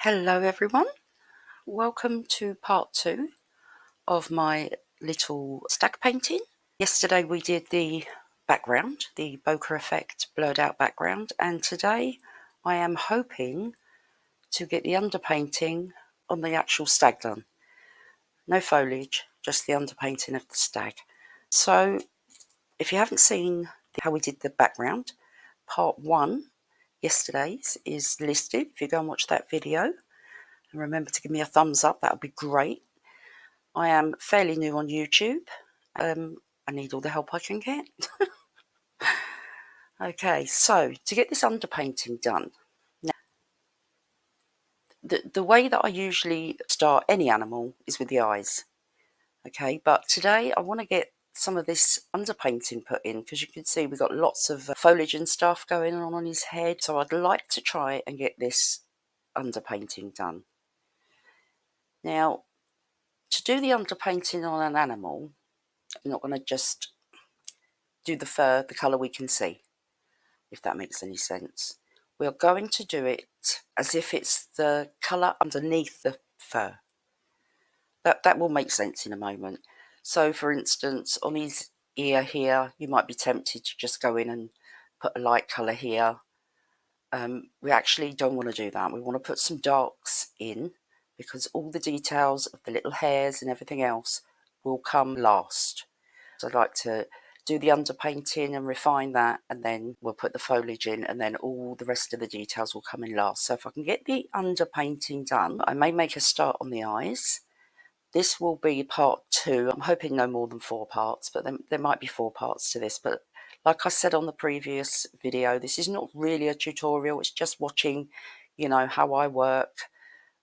Hello everyone, welcome to part 2 of my little stag painting. Yesterday we did the background, the bokeh effect blurred out background, and today I am hoping to get the underpainting on the actual stag done. No foliage, just the underpainting of the stag. So if you haven't seen how we did the background, part 1 yesterday's is listed. If you go and watch that video, and remember to give me a thumbs up, that would be great. I am fairly new on YouTube. I need all the help I can get. Okay, so to get this underpainting done, now, the way that I usually start any animal is with the eyes. Okay, but today I want to get some of this underpainting put in because you can see we've got lots of foliage and stuff going on his head. So I'd like to try and get this underpainting done. Now, to do the underpainting on an animal, I'm not going to just do the fur the colour we can see, if that makes any sense. We are going to do it as if it's the colour underneath the fur. That will make sense in a moment. So for instance, on his ear here, you might be tempted to just go in and put a light colour here. We actually don't want to do that. We want to put some darks in because all the details of the little hairs and everything else will come last. So I'd like to do the underpainting and refine that, and then we'll put the foliage in, and then all the rest of the details will come in last. So if I can get the underpainting done, I may make a start on the eyes. This will be part 2. I'm hoping no more than 4 parts, but there might be 4 parts to this. But like I said on the previous video, this is not really a tutorial. It's just watching, how I work.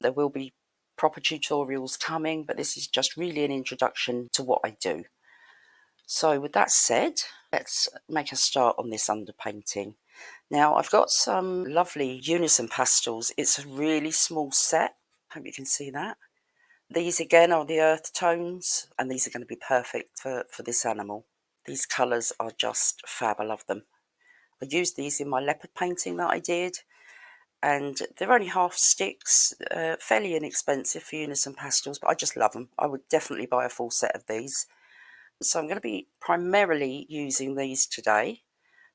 There will be proper tutorials coming, but this is just really an introduction to what I do. So with that said, let's make a start on this underpainting. Now I've got some lovely unison pastels. It's a really small set. Hope you can see that. These again are the earth tones, and these are going to be perfect for this animal. These colours are just fab. I love them. I used these in my leopard painting that I did, and they're only half sticks, fairly inexpensive for unison pastels, but I just love them. I would definitely buy a full set of these. So I'm going to be primarily using these today,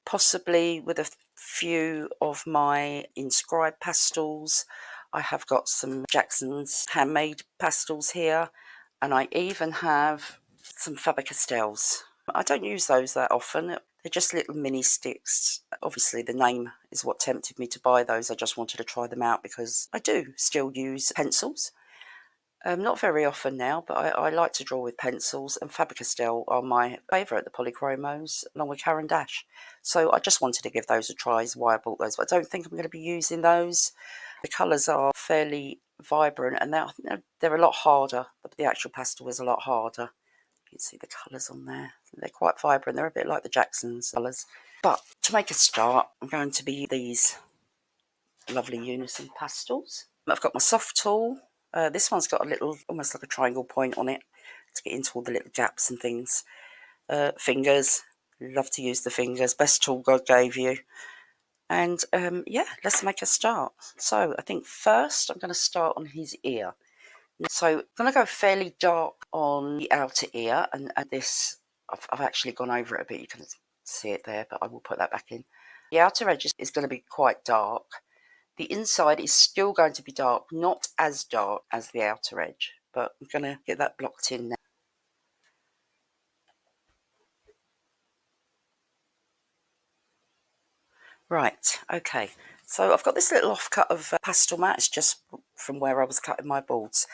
possibly with a few of my inscribed pastels. I have got some Jackson's handmade pastels here, and I even have some Faber-Castells. I don't use those that often. They're just little mini sticks. Obviously the name is what tempted me to buy those. I just wanted to try them out because I do still use pencils. Not very often now, but I like to draw with pencils, and Faber-Castell are my favourite, the polychromos, along with Caran d'Ache. So I just wanted to give those a try, is why I bought those, but I don't think I'm going to be using those. The colours are fairly vibrant, and they're a lot harder. The actual pastel is a lot harder. You can see the colours on there. They're quite vibrant. They're a bit like the Jackson's colours. But to make a start, I'm going to be these lovely unison pastels. I've got my soft tool. This one's got a little, almost like a triangle point on it to get into all the little gaps and things. Fingers, love to use the fingers, best tool God gave you. And yeah, let's make a start. So I think first I'm going to start on his ear. So I'm going to go fairly dark on the outer ear, and this, I've actually gone over it a bit, you can see it there, but I will put that back in. The outer edge is going to be quite dark. The inside is still going to be dark, not as dark as the outer edge, but I'm going to get that blocked in now. Right, okay, so I've got this little offcut of pastel mat. It's just from where I was cutting my boards,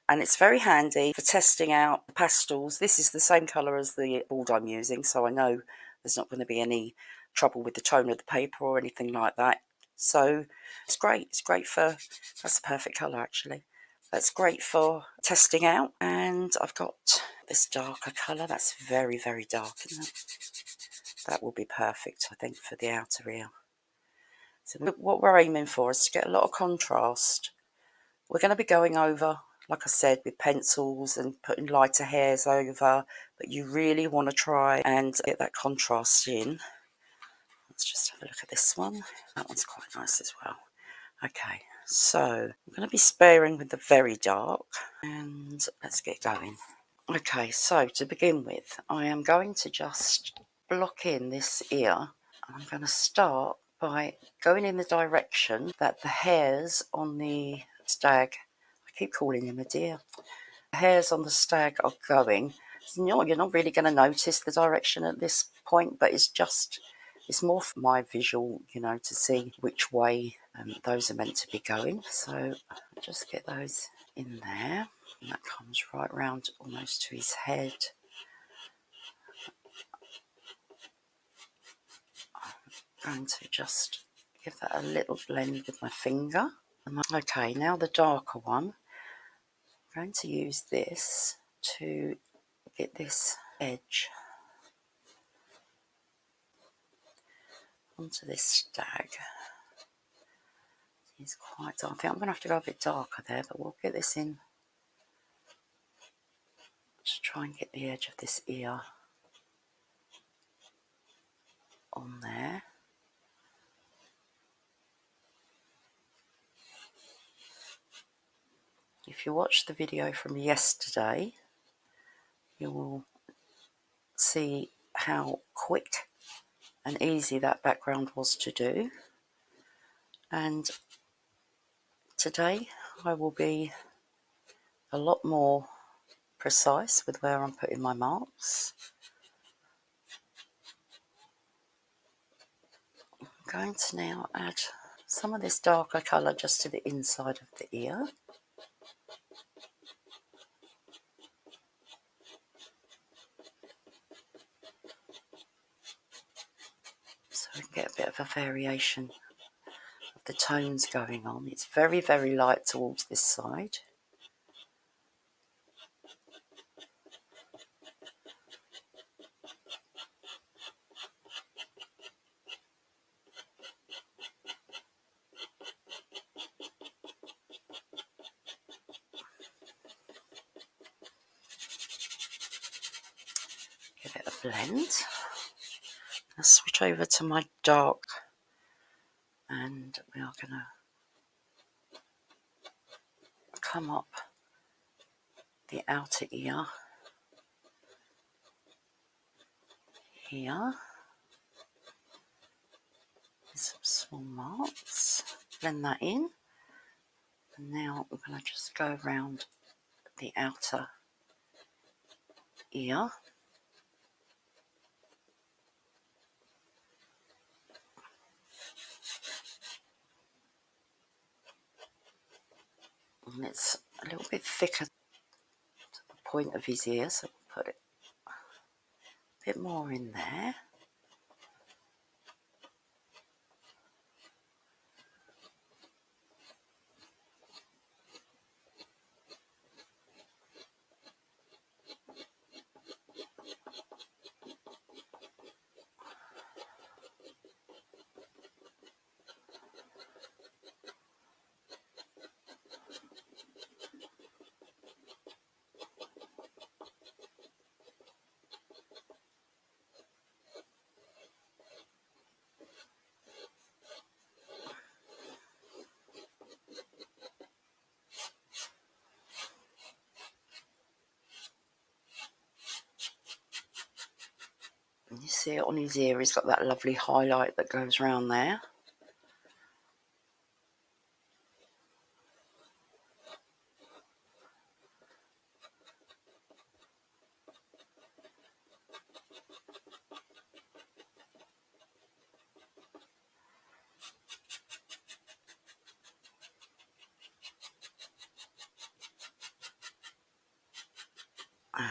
and it's very handy for testing out the pastels. This is the same colour as the board I'm using, so I know there's not going to be any trouble with the tone of the paper or anything like that. So it's great. It's great for, that's the perfect colour actually. That's great for testing out. And I've got this darker colour. That's very, very dark, isn't it? That will be perfect, I think, for the outer ear. So what we're aiming for is to get a lot of contrast. We're going to be going over, like I said, with pencils and putting lighter hairs over, but you really want to try and get that contrast in. Let's just have a look at this one. That one's quite nice as well. Okay, so I'm going to be sparing with the very dark, and let's get going. Okay, so to begin with, I am going to just block in this ear. I'm going to start by going in the direction that the hairs on the stag, I keep calling him a deer, the hairs on the stag are going. You're not really going to notice the direction at this point, but it's more for my visual, to see which way those are meant to be going. So I'll just get those in there, and that comes right round almost to his head. I'm going to just give that a little blend with my finger. Okay, now the darker one. I'm going to use this to get this edge onto this stag. It's quite dark. I think I'm going to have to go a bit darker there, but we'll get this in. Just try and get the edge of this ear on there. If you watch the video from yesterday, you will see how quick and easy that background was to do. And today I will be a lot more precise with where I'm putting my marks. I'm going to now add some of this darker colour just to the inside of the ear. So we can get a bit of a variation of the tones going on. It's very, very light towards this side. Give it a blend. I'll switch over to my dark, and we are going to come up the outer ear here. Some small marks. Blend that in. And now we're going to just go around the outer ear. And it's a little bit thicker to the point of his ear, so we'll put it a bit more in there. And you see it on his ear, he's got that lovely highlight that goes around there.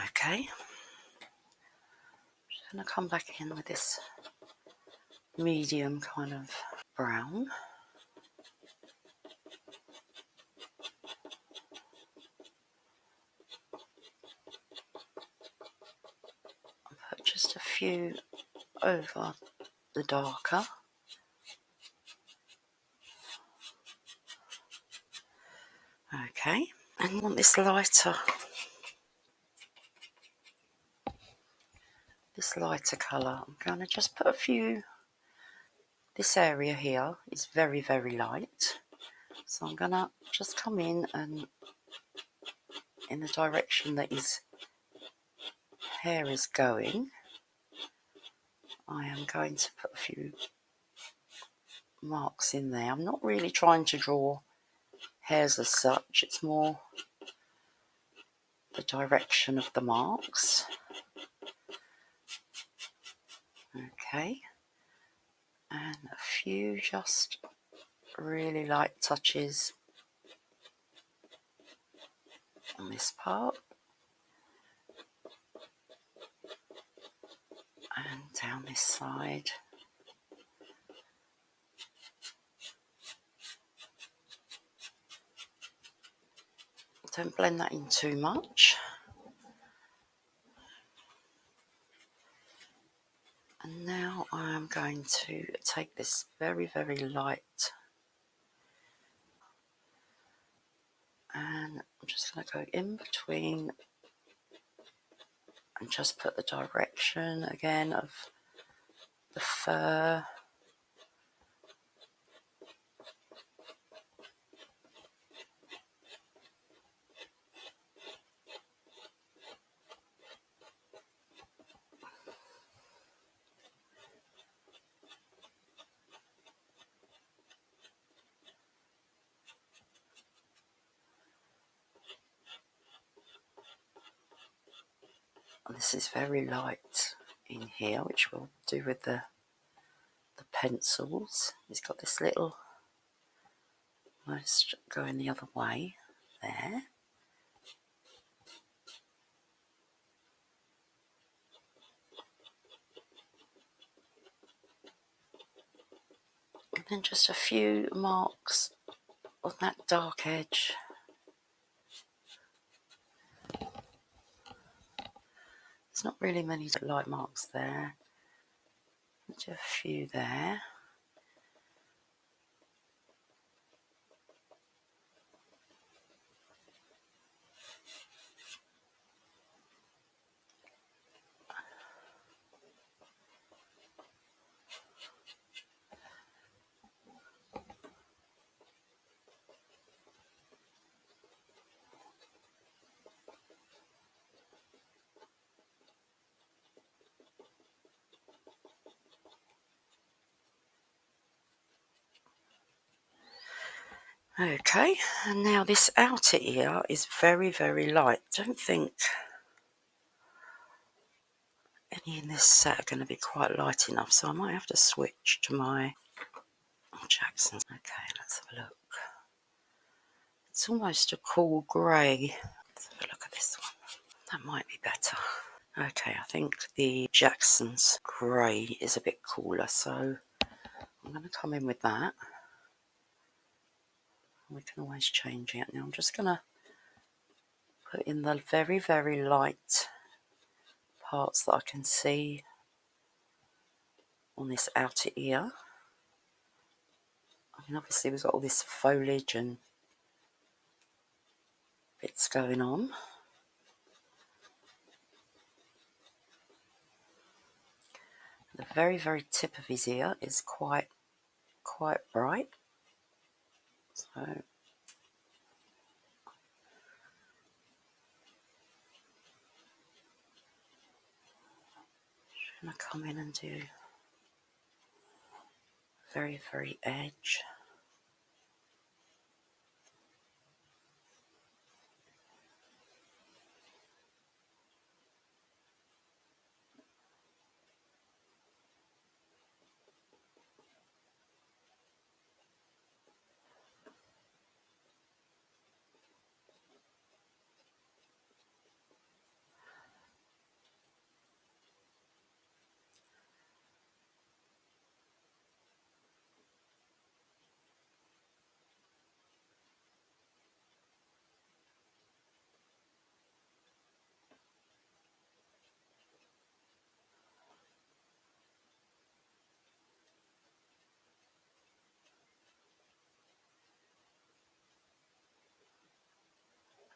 Okay. Just going to come back in with this medium kind of brown. Put just a few over the darker. Okay. And you want this lighter colour. I'm going to just put a few. This area here is very, very light. So I'm going to just come in and in the direction that his hair is going, I am going to put a few marks in there. I'm not really trying to draw hairs as such, it's more the direction of the marks. Okay, and a few just really light touches on this part and down this side. Don't blend that in too much. And now I am going to take this very, very light and I'm just going to go in between and just put the direction again of the fur. And this is very light in here, which we'll do with the pencils. He's got this little, almost going the other way there. And then just a few marks on that dark edge. There's not really many light marks there. Just a few there. Okay, and now this outer ear is very, very light. Don't think any in this set are going to be quite light enough, so I might have to switch to my Jackson's. Okay, let's have a look. It's almost a cool grey. Let's have a look at this one. That might be better. Okay, I think the Jackson's grey is a bit cooler, so I'm going to come in with that. We can always change it. Now I'm just going to put in the very, very light parts that I can see on this outer ear. I mean, obviously we've got all this foliage and bits going on. The very, very tip of his ear is quite bright. So I'm going to come in and do very, very edge.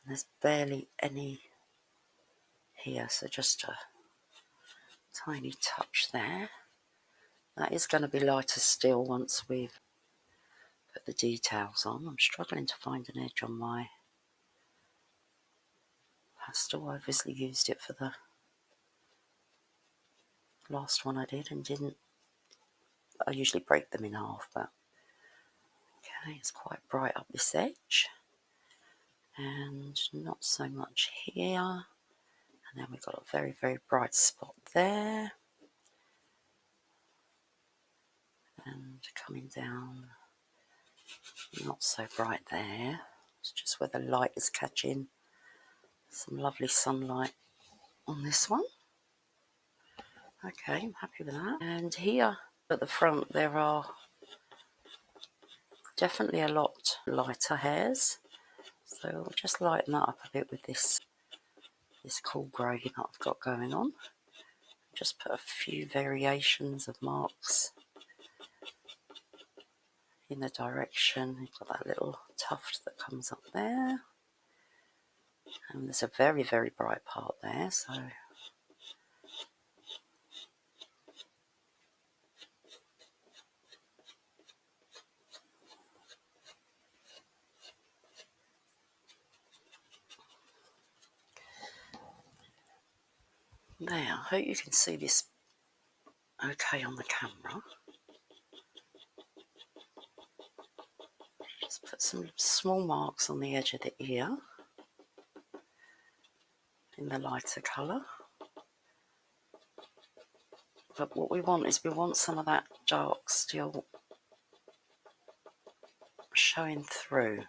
And there's barely any here, so just a tiny touch there. That is going to be lighter still once we've put put the details on. I'm struggling to find an edge on my pastel. I obviously used it for the last one I did and didn't. I usually break them in half, but okay, it's quite bright up this edge and not so much here. And then we've got a very, very bright spot there. And coming down, not so bright there. It's just where the light is catching some lovely sunlight on this one. Okay, I'm happy with that. And here at the front there are definitely a lot lighter hairs. So I'll just lighten that up a bit with this cool grey that I've got going on. Just put a few variations of marks in the direction. You've got that little tuft that comes up there. And there's a very, very bright part there, so there. I hope you can see this okay on the camera. Just put some small marks on the edge of the ear in the lighter colour. But what we want is we want some of that dark still showing through.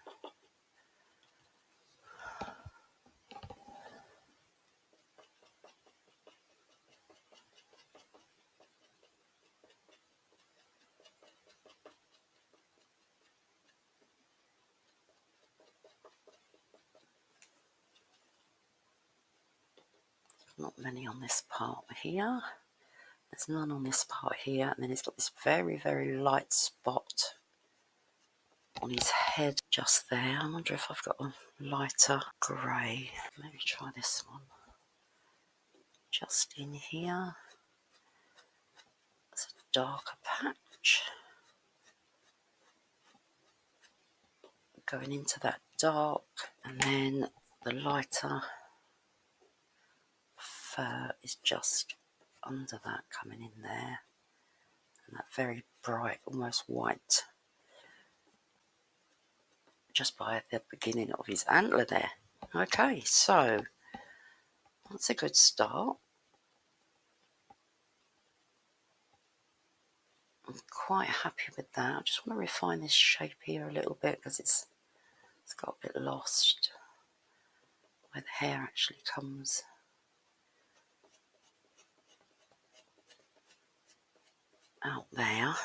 Not many on this part here. There's none on this part here. And then he's got this very, very light spot on his head just there. I wonder if I've got a lighter grey. Maybe try this one. Just in here. There's a darker patch. Going into that dark. And then the lighter fur is just under that, coming in there. And that very bright, almost white, just by the beginning of his antler there. Okay, so that's a good start. I'm quite happy with that. I just want to refine this shape here a little bit because it's got a bit lost where the hair actually comes out there.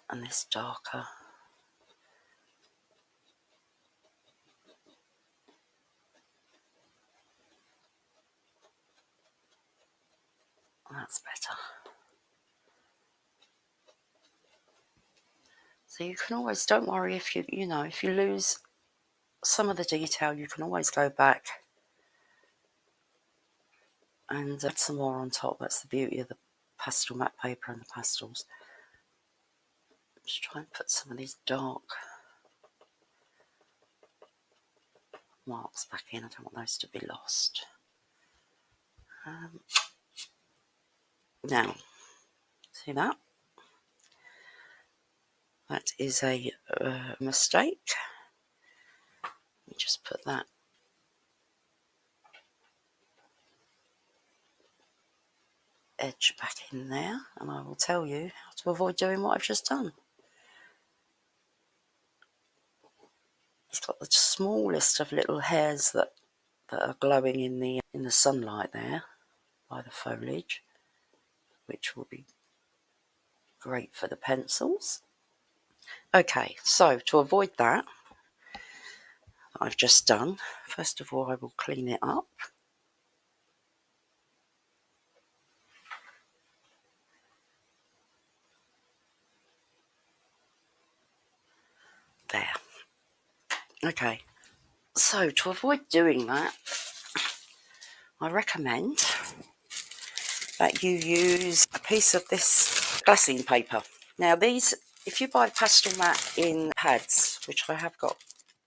And this darker that's better. So you can always, don't worry if if you lose some of the detail, you can always go back and add some more on top. That's the beauty of the pastel matte paper and the pastels. Just try and put some of these dark marks back in. I don't want those to be lost. Now, see that? That is a mistake. Let me just put that edge back in there, and I will tell you how to avoid doing what I've just done. He's got the smallest of little hairs that are glowing in the sunlight there by the foliage, which will be great for the pencils. Okay, so to avoid that I've just done, first of all I will clean it up. There. Okay, so to avoid doing that, I recommend that you use a piece of this glassine paper. Now these, if you buy pastel mat in pads, which I have got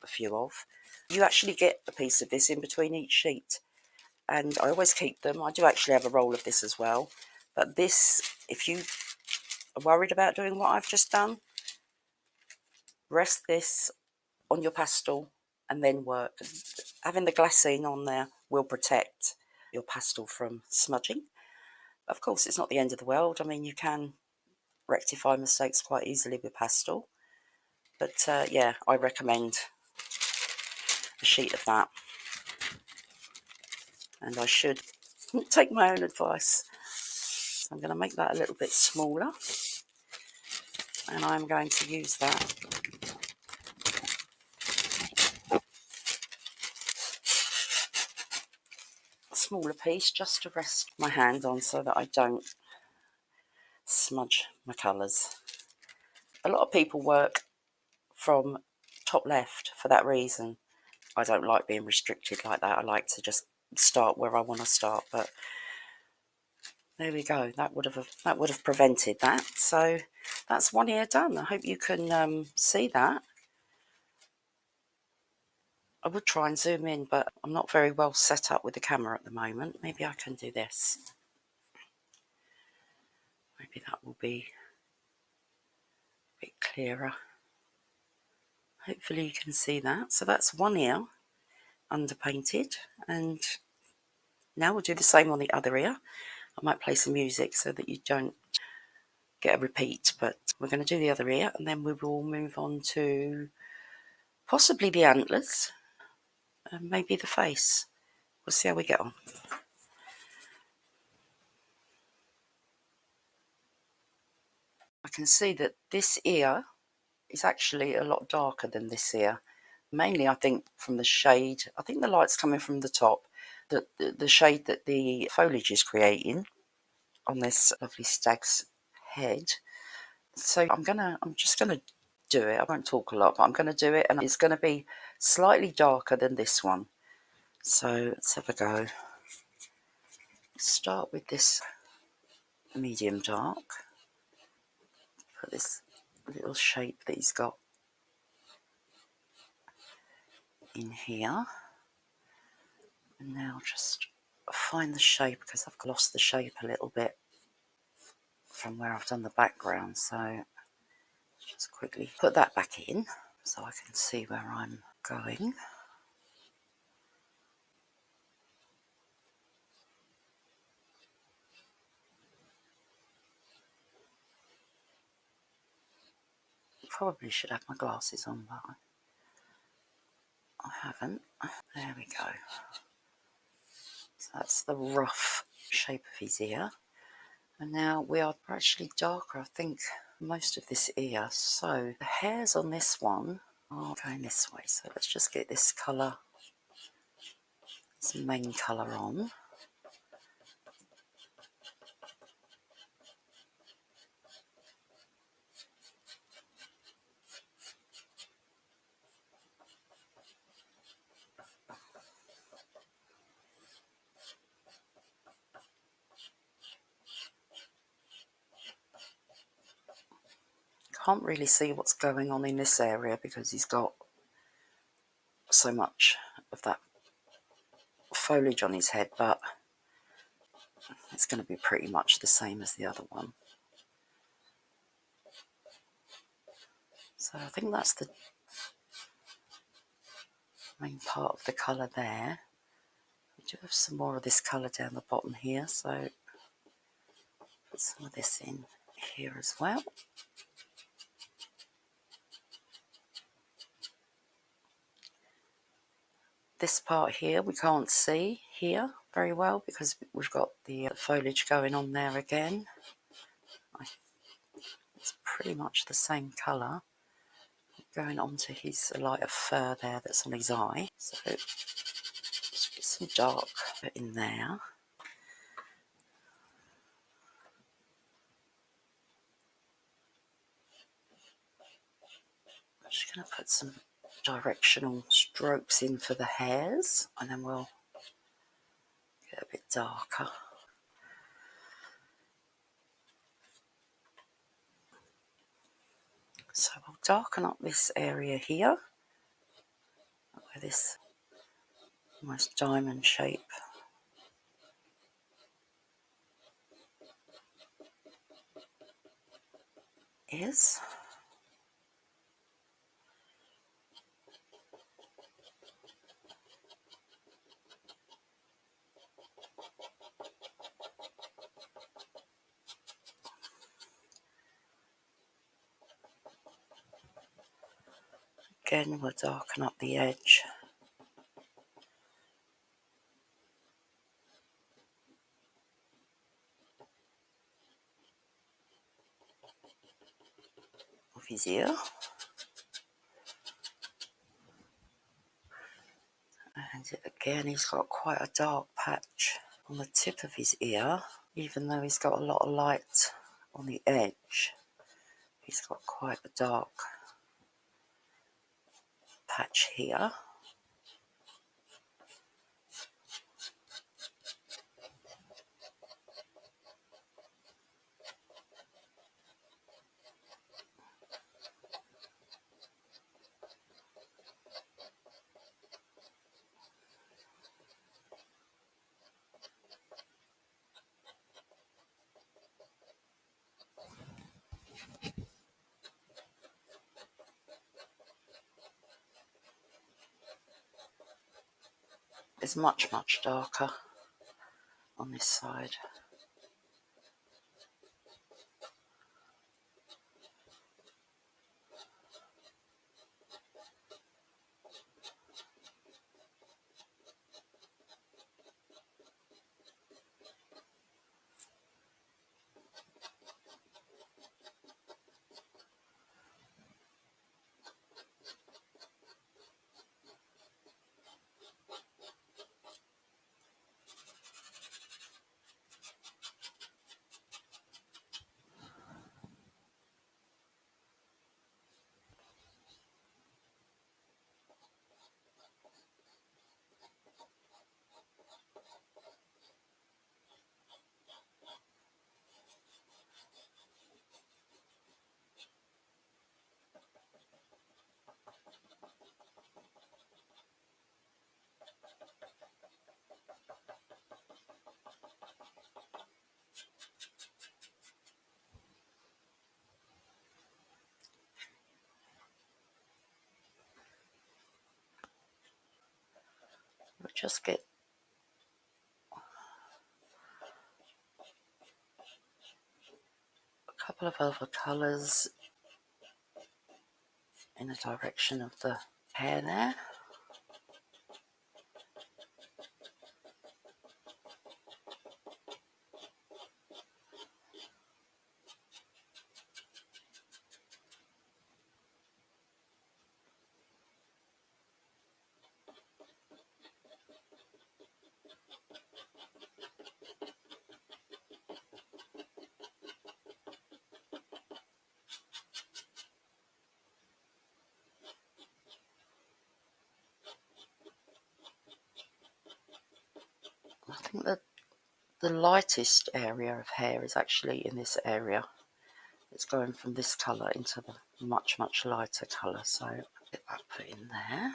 a few of, you actually get a piece of this in between each sheet. And I always keep them. I do actually have a roll of this as well. But this, if you are worried about doing what I've just done, rest this on your pastel and then work. Having the glassine on there will protect your pastel from smudging. Of course, it's not the end of the world. I mean, you can rectify mistakes quite easily with pastel. But yeah, I recommend a sheet of that. And I should take my own advice. So I'm going to make that a little bit smaller. And I'm going to use that smaller piece just to rest my hand on so that I don't smudge my colours. A lot of people work from top left for that reason. I don't like being restricted like that. I like to just start where I want to start, but there we go. That would have prevented that. So that's one ear done. I hope you can see that. I would try and zoom in, but I'm not very well set up with the camera at the moment. Maybe I can do this. Maybe that will be a bit clearer. Hopefully you can see that. So that's one ear underpainted, and now we'll do the same on the other ear. I might play some music so that you don't get a repeat, but we're going to do the other ear and then we will move on to possibly the antlers and maybe the face. We'll see how we get on. I can see that this ear is actually a lot darker than this ear. Mainly, I think, from the shade. I think the light's coming from the top. The shade that the foliage is creating on this lovely stag's head. So I'm just gonna do it. I won't talk a lot, but I'm gonna do it, and it's gonna be slightly darker than this one. So let's have a go. Start with this medium dark. Put this little shape that he's got in here. And now just find the shape, because I've lost the shape a little bit from where I've done the background. So just quickly put that back in so I can see where I'm going. Probably should have my glasses on, but I haven't. There we go. So that's the rough shape of his ear. And now we are actually darker, I think, most of this ear. So the hairs on this one are going this way. So let's just get this colour, this main colour on. Can't really see what's going on in this area because he's got so much of that foliage on his head, but it's going to be pretty much the same as the other one. So I think that's the main part of the colour there. We do have some more of this colour down the bottom here, so put some of this in here as well. This part here we can't see here very well because we've got the foliage going on there again. It's pretty much the same colour going onto his lighter fur there that's on his eye. So just get some dark in there. I'm just going to put some directional strokes in for the hairs, and then we'll get a bit darker. So we'll darken up this area here, where this almost diamond shape is. Again, we'll darken up the edge. Of his ear. And again, he's got quite a dark patch on the tip of his ear, even though he's got a lot of light on the edge. He's got quite a dark patch here. It's much, much darker on this side. We'll just get a couple of other colours in the direction of the hair there. I think that the lightest area of hair is actually in this area. It's going from this colour into the much, much lighter colour, so get that put in there.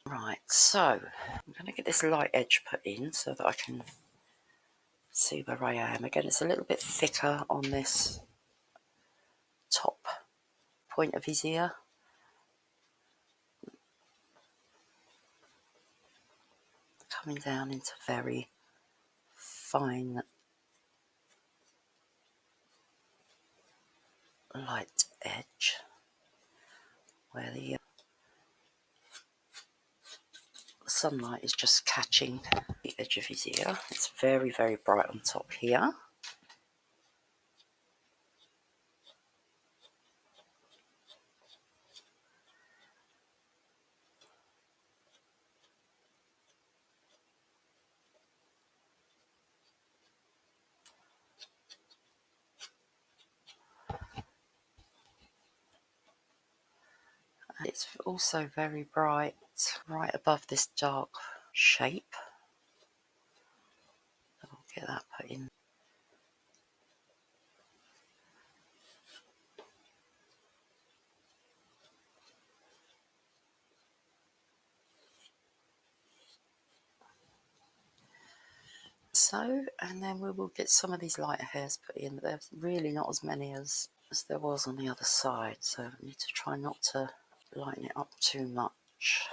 Right, so I'm going to get this light edge put in so that I can see where I am. Again, it's a little bit thicker on this top point of his ear. Coming down into very fine light edge where the sunlight is just catching the edge of his ear. It's very, very bright on top here. And it's also very bright right above this dark shape. get that put in. So, and then we will get some of these lighter hairs put in, but there's really not as many as there was on the other side, so I need to try not to lighten it up too much.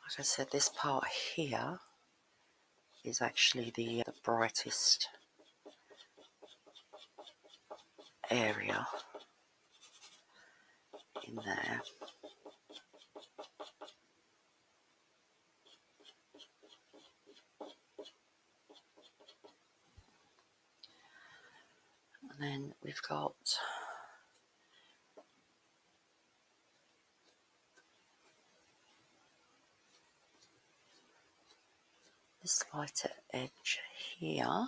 Like I said, this part here is actually the brightest area in there. And then we've got this lighter edge here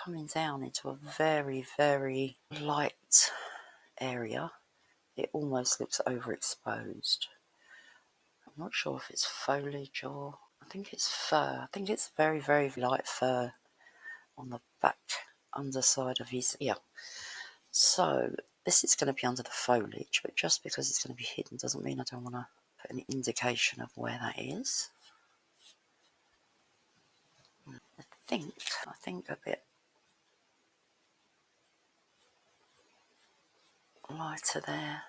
coming down into a very, very light area. It almost looks overexposed. I'm not sure if it's foliage or I think it's fur. I think it's very, very light fur on the back underside of his ear. So this is going to be under the foliage, but just because it's going to be hidden doesn't mean I don't want to put an indication of where that is. I think a bit lighter there.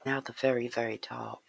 Now the very, very dark.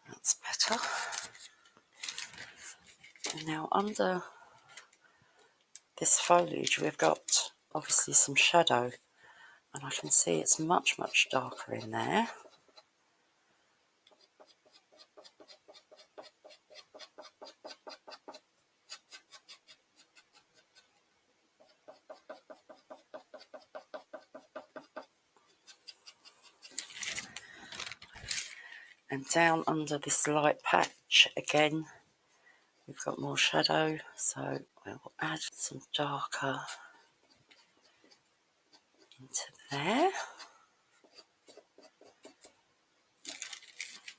That's better. And now under this foliage we've got obviously some shadow, and I can see it's much, much darker in there. And down under this light patch again, we've got more shadow, so we'll add some darker into there.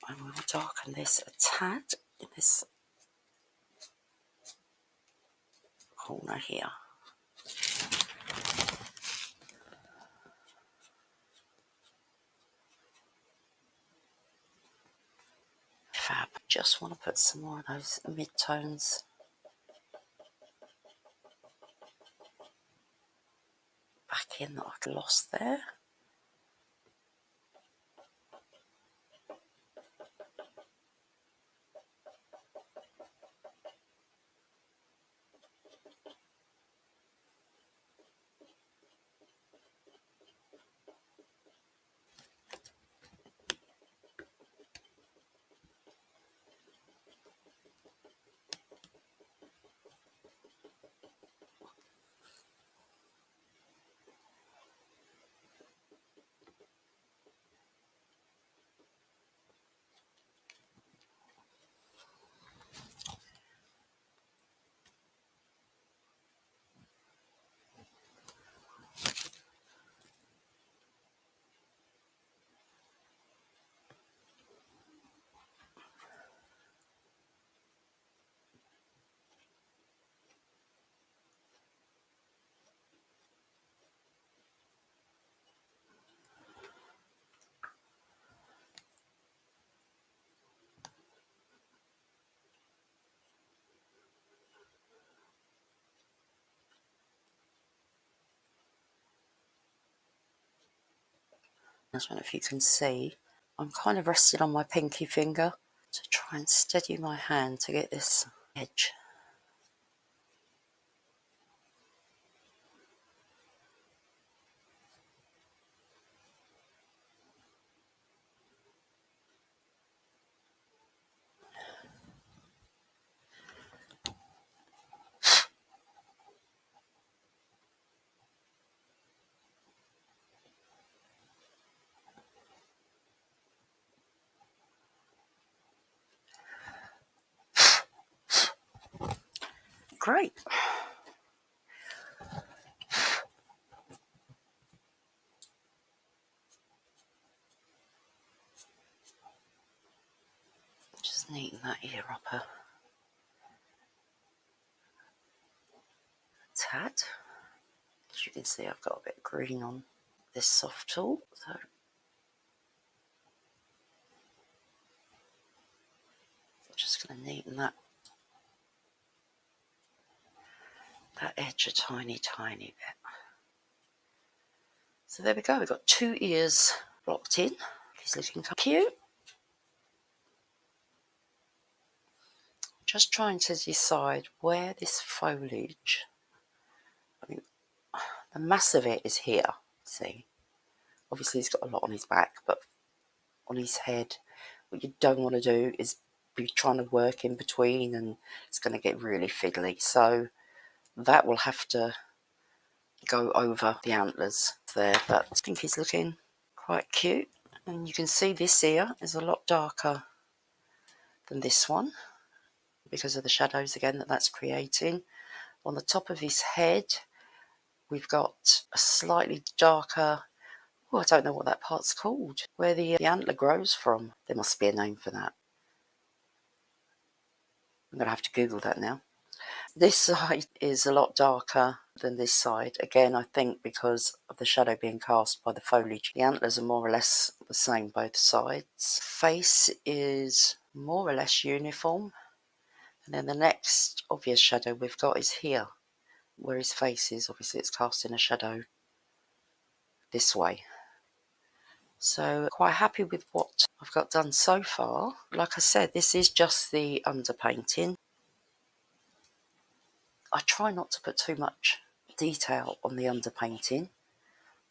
And we'll darken this a tad in this corner here. Fab. Just want to put some more of those mid-tones back in that I lost there. I don't know if you can see, I'm kind of resting on my pinky finger to try and steady my hand to get this edge. Great. Just neaten that ear up a tad. As you can see, I've got a bit of green on this soft tool, so I'm just going to neaten that edge a tiny, tiny bit. So there we go, we've got 2 ears blocked in. He's looking cute. Just trying to decide where this foliage, I mean, the mass of it is here, see. Obviously he's got a lot on his back, but on his head, what you don't want to do is be trying to work in between, and it's going to get really fiddly. So that will have to go over the antlers there, but I think he's looking quite cute. And you can see this ear is a lot darker than this one because of the shadows again that's creating. On the top of his head, we've got a slightly darker, oh, I don't know what that part's called, where the antler grows from. There must be a name for that. I'm going to have to Google that now. This side is a lot darker than this side. Again, I think because of the shadow being cast by the foliage. The antlers are more or less the same both sides. Face is more or less uniform. And then the next obvious shadow we've got is here, where his face is. Obviously it's casting a shadow this way. So quite happy with what I've got done so far. Like I said, this is just the underpainting. I try not to put too much detail on the underpainting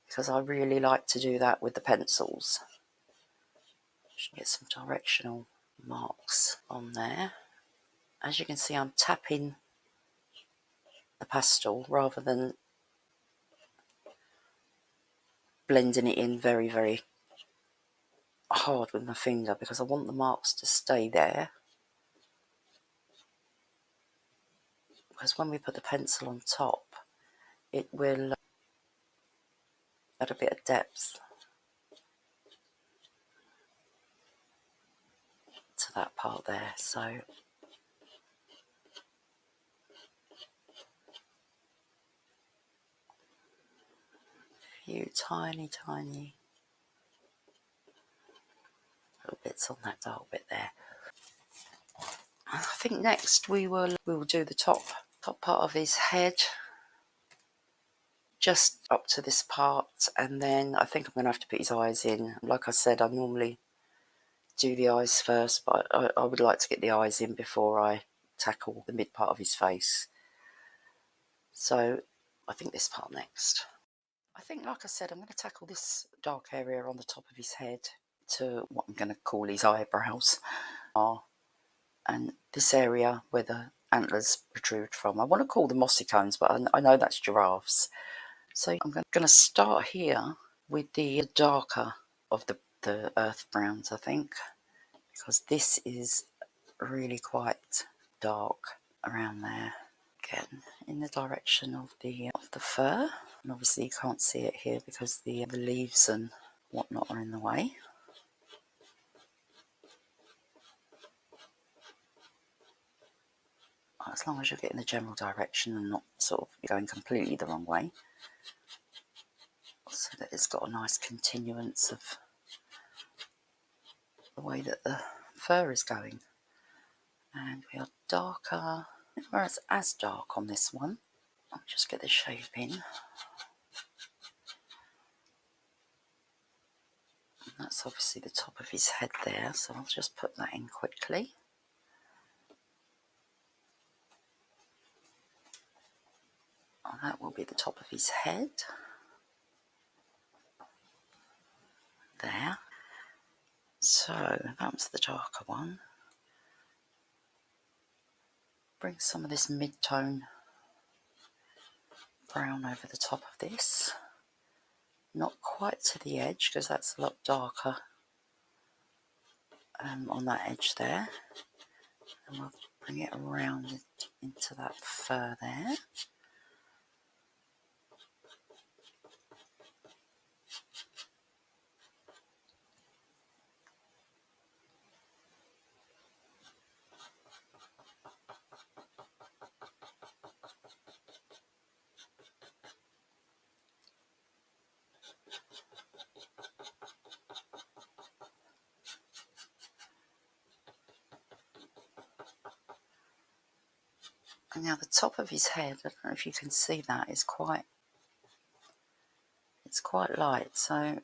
because I really like to do that with the pencils. Just get some directional marks on there. As you can see, I'm tapping the pastel rather than blending it in very, very hard with my finger because I want the marks to stay there. Because when we put the pencil on top, it will add a bit of depth to that part there. So a few tiny little bits on that dark bit there. I think next we will do the top part of his head, just up to this part, and then I think I'm going to have to put his eyes in. Like I said, I normally do the eyes first, but I would like to get the eyes in before I tackle the mid part of his face. So I think this part next. I think, like I said, I'm going to tackle this dark area on the top of his head to what I'm going to call his eyebrows, and this area where the antlers protrude from. I want to call them mossy cones, but I know that's giraffes. So I'm going to start here with the darker of the earth browns, I think, because this is really quite dark around there. Again, in the direction of the fur, and obviously you can't see it here because the leaves and whatnot are in the way. As long as you're getting the general direction and not sort of going completely the wrong way, so that it's got a nice continuance of the way that the fur is going. And we are darker, whereas as dark on this one. I'll just get the shape in. And that's obviously the top of his head there, so I'll just put that in quickly. And that will be the top of his head. There. So that was the darker one. Bring some of this mid-tone brown over the top of this. Not quite to the edge because that's a lot darker on that edge there. And we'll bring it around into that fur there. And now the top of his head, I don't know if you can see that, is quite light, so I'm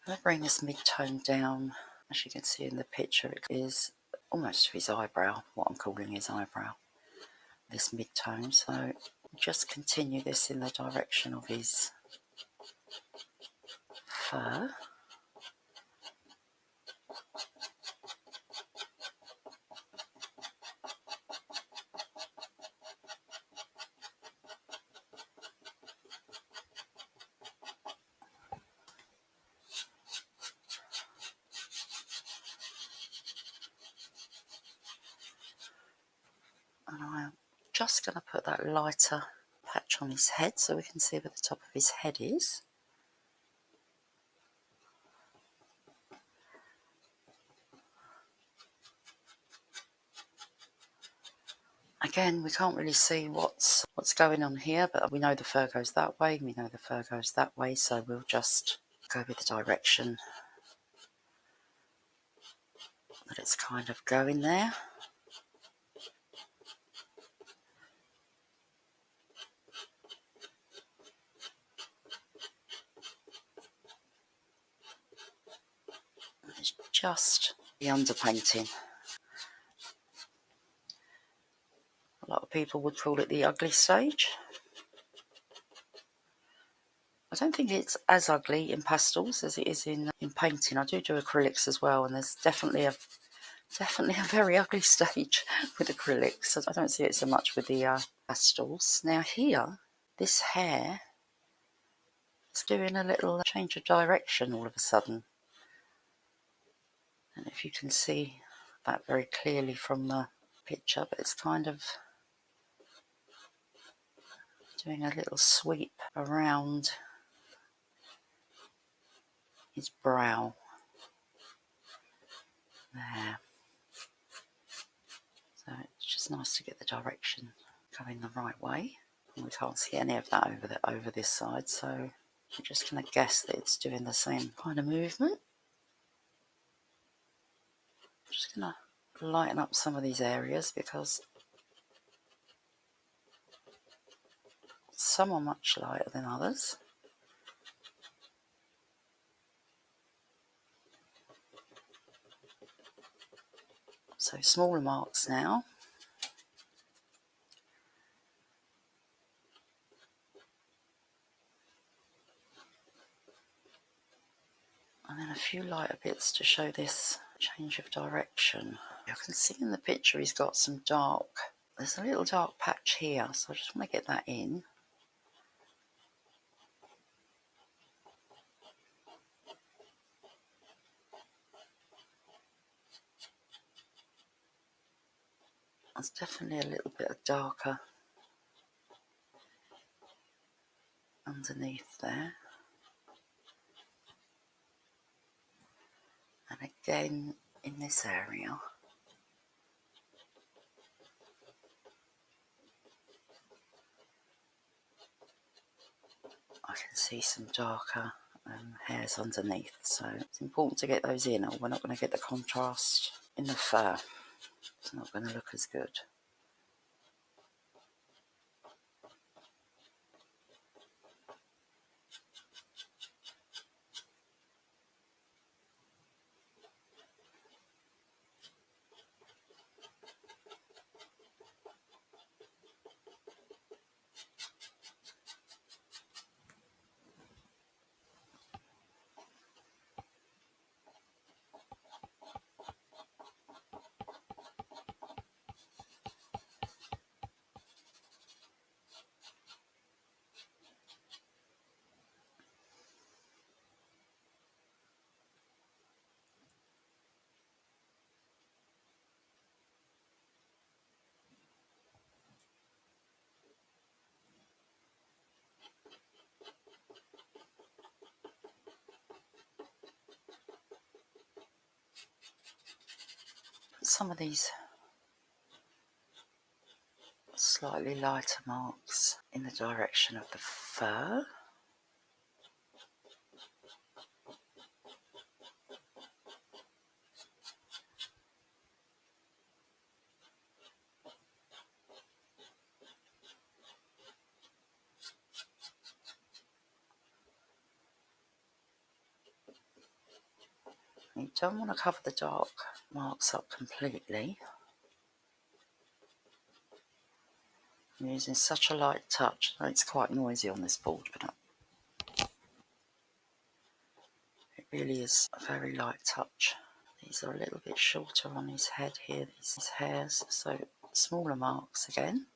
going to bring this mid-tone down. As you can see in the picture, it is almost to his eyebrow, what I'm calling his eyebrow, this mid-tone. So just continue this in the direction of his fur. And I'm just going to put that lighter patch on his head so we can see where the top of his head is. Again, we can't really see what's going on here, but we know the fur goes that way, we know the fur goes that way, so we'll just go with the direction that it's kind of going there. It's just the underpainting. A lot of people would call it the ugly stage. I don't think it's as ugly in pastels as it is in painting. I do acrylics as well, and there's definitely a Definitely a very ugly stage with acrylics. I don't see it so much with the pastels. Now here, this hair is doing a little change of direction all of a sudden. And if you can see that very clearly from the picture, but it's kind of doing a little sweep around his brow there. So it's just nice to get the direction going the right way. And we can't see any of that over this side, so I'm just going to guess that it's doing the same kind of movement. I'm just going to lighten up some of these areas because some are much lighter than others. So smaller marks now. And then a few lighter bits to show this change of direction. You can see in the picture he's got some dark, there's a little dark patch here, so I just want to get that in. There's definitely a little bit of darker underneath there. And again in this area. I can see some darker hairs underneath, so it's important to get those in or we're not going to get the contrast in the fur. It's not going to look as good. Some of these slightly lighter marks in the direction of the fur. You don't want to cover the dark marks up completely. I'm using such a light touch. It's quite noisy on this board, but it really is a very light touch. These are a little bit shorter on his head here, these hairs, so smaller marks again.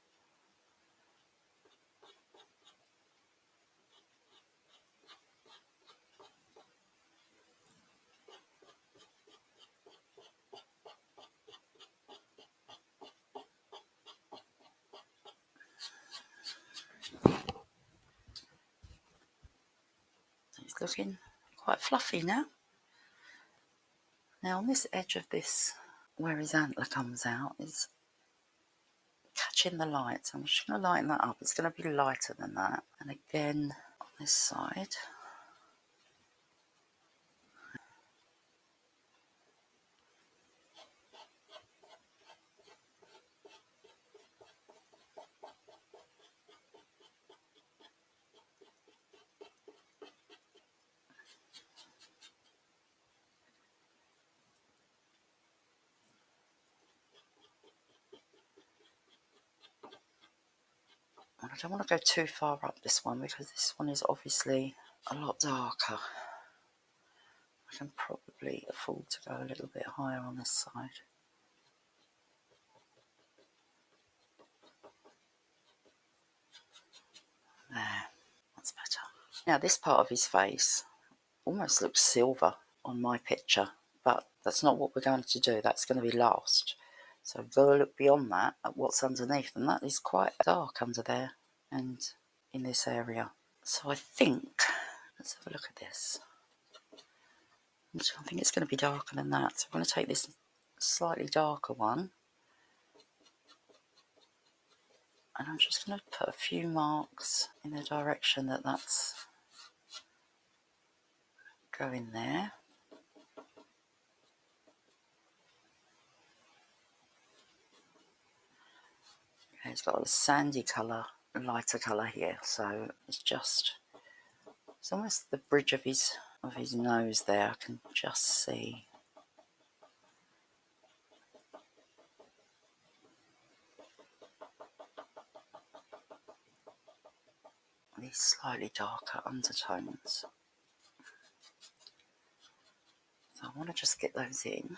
He's looking quite fluffy now. Now on this edge of this, where his antler comes out, is catching the light. So I'm just going to lighten that up. It's going to be lighter than that. And again on this side. And I don't want to go too far up this one because this one is obviously a lot darker. I can probably afford to go a little bit higher on this side. Now this part of his face almost looks silver on my picture, but that's not what we're going to do. That's going to be last. So we've got to look beyond that at what's underneath, and that is quite dark under there and in this area. So I think, let's have a look at this. I think it's going to be darker than that. So I'm going to take this slightly darker one, and I'm just going to put a few marks in the direction that that's going there. Okay, it's got a sandy colour, lighter colour here, so it's almost the bridge of his nose there. I can just see. These slightly darker undertones. So I want to just get those in.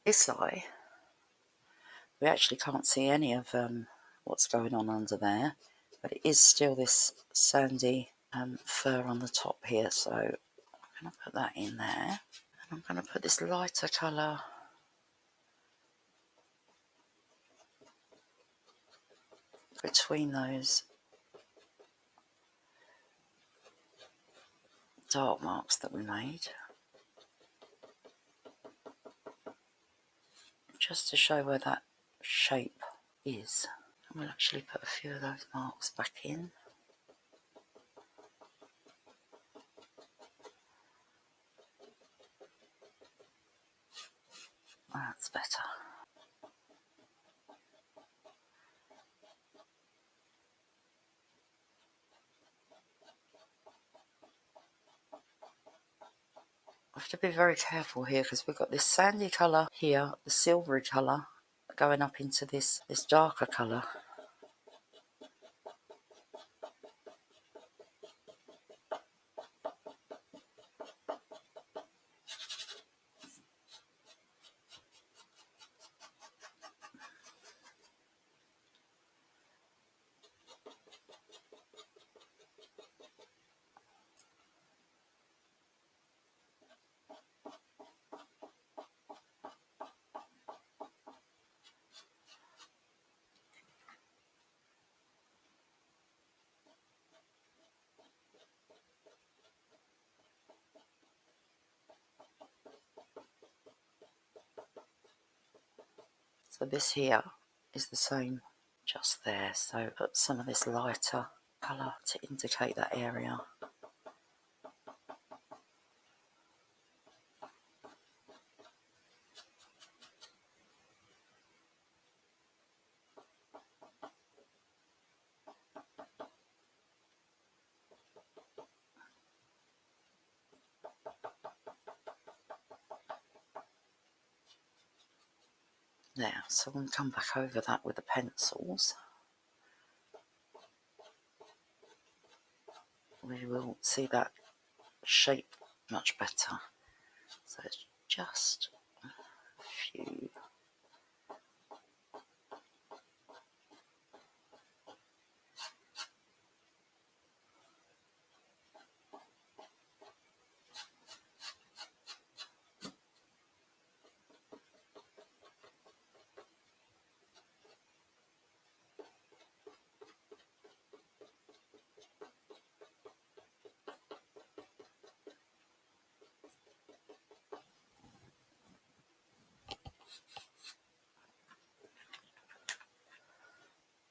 This eye, we actually can't see any of what's going on under there, but it is still this sandy fur on the top here, so I'm going to put that in there. And I'm going to put this lighter colour between those dark marks that we made, just to show where that shape is. And we'll actually put a few of those marks back in. That's better. I have to be very careful here because we've got this sandy colour here, the silvery colour, going up into this darker colour. So this here is the same just there, so put some of this lighter colour to indicate that area. There, so we'll come back over that with the pencils. we will see that shape much better. So it's just a few.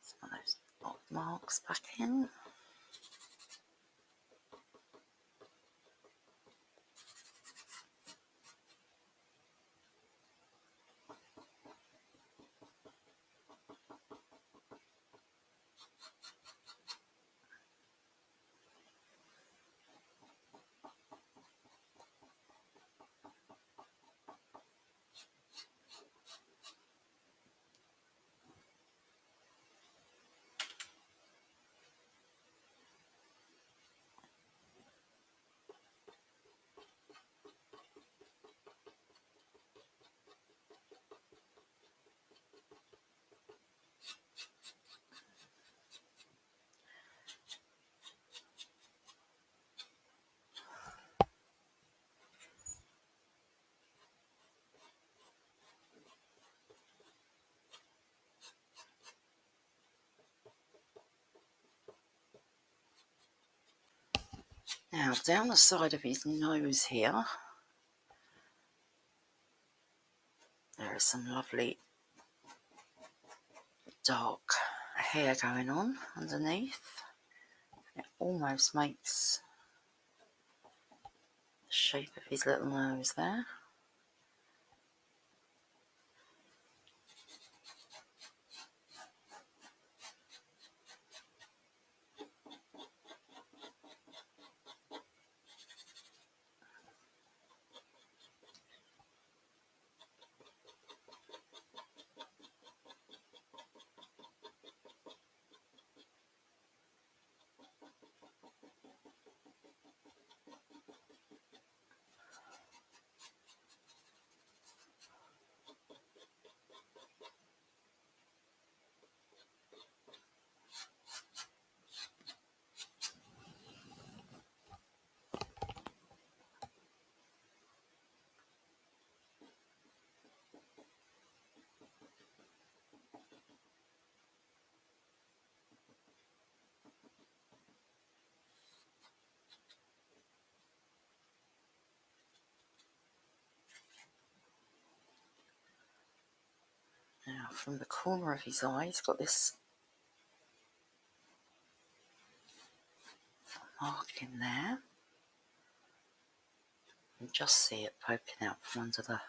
Some of those odd marks back in. Now down the side of his nose here, there is some lovely dark hair going on underneath. It almost makes the shape of his little nose there. Now from the corner of his eye, he's got this mark in there. You can just see it poking out from under the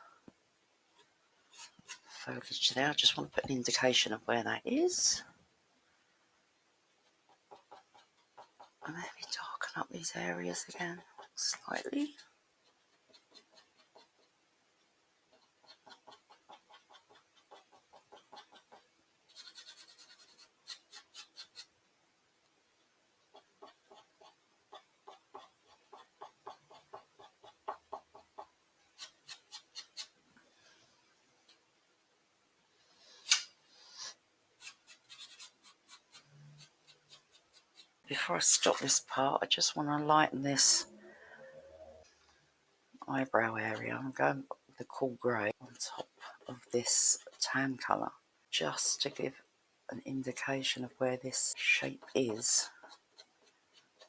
foliage there. I just want to put an indication of where that is. And maybe darken up these areas again slightly. Before I stop this part, I just want to lighten this eyebrow area. I'm going with the cool grey on top of this tan colour, just to give an indication of where this shape is,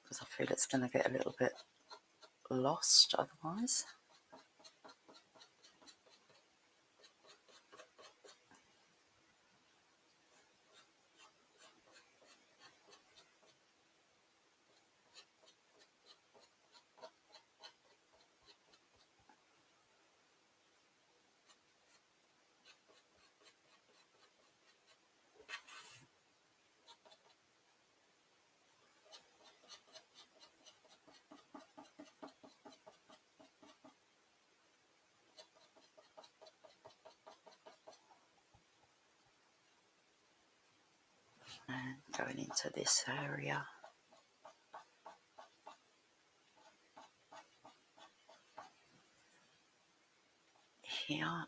because I feel it's going to get a little bit lost otherwise. And going into this area. here.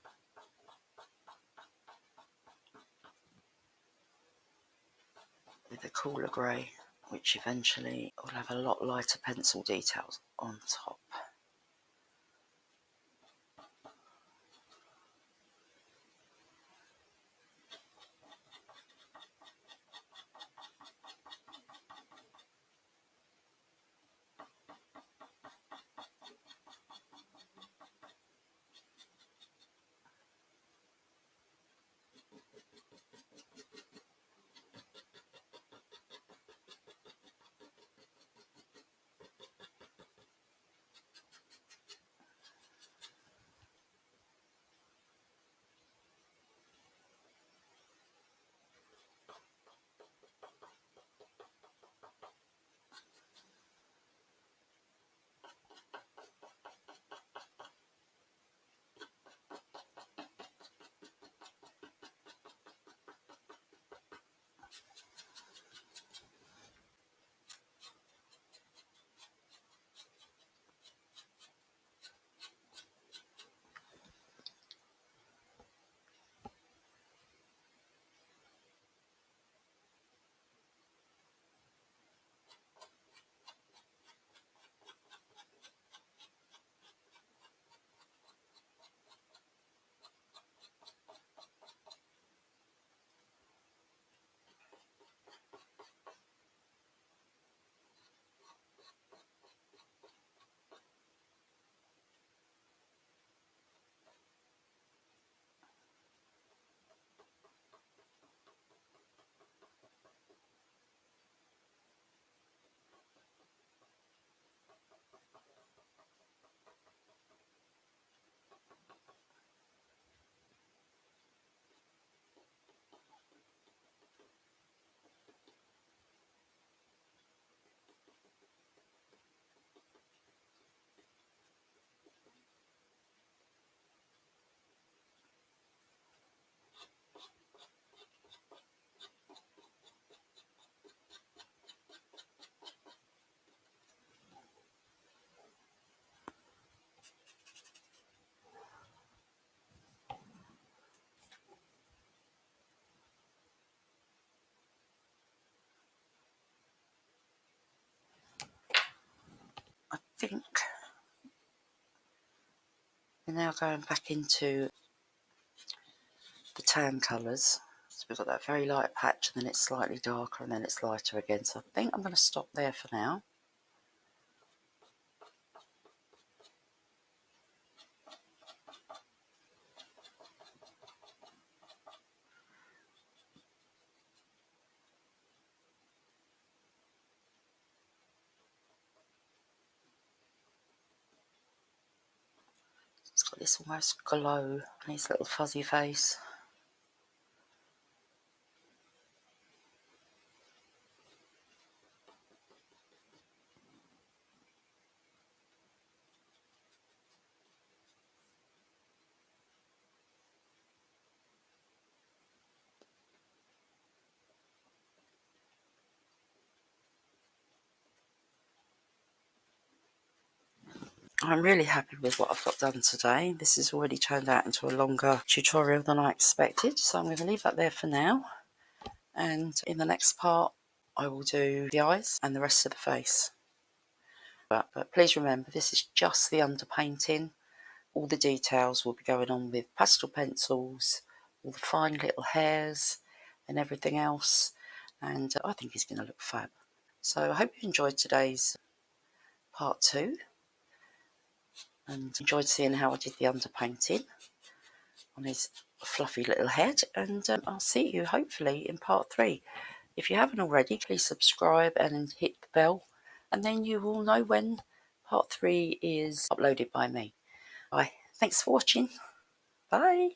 With a cooler grey, which eventually will have a lot lighter pencil details on top. I think we're now going back into the tan colours. So we've got that very light patch, and then it's slightly darker, and then it's lighter again. So I think I'm going to stop there for now. It's got this almost glow on his little fuzzy face. I'm really happy with what I've got done today. This has already turned out into a longer tutorial than I expected, so I'm going to leave that there for now. And in the next part, I will do the eyes and the rest of the face. But please remember, this is just the underpainting. All the details will be going on with pastel pencils, all the fine little hairs and everything else. And I think it's going to look fab. So I hope you enjoyed today's part 2. And enjoyed seeing how I did the underpainting on his fluffy little head. And I'll see you hopefully in part 3. If you haven't already, please subscribe and hit the bell, and then you will know when part 3 is uploaded by me. Bye. Thanks for watching. Bye.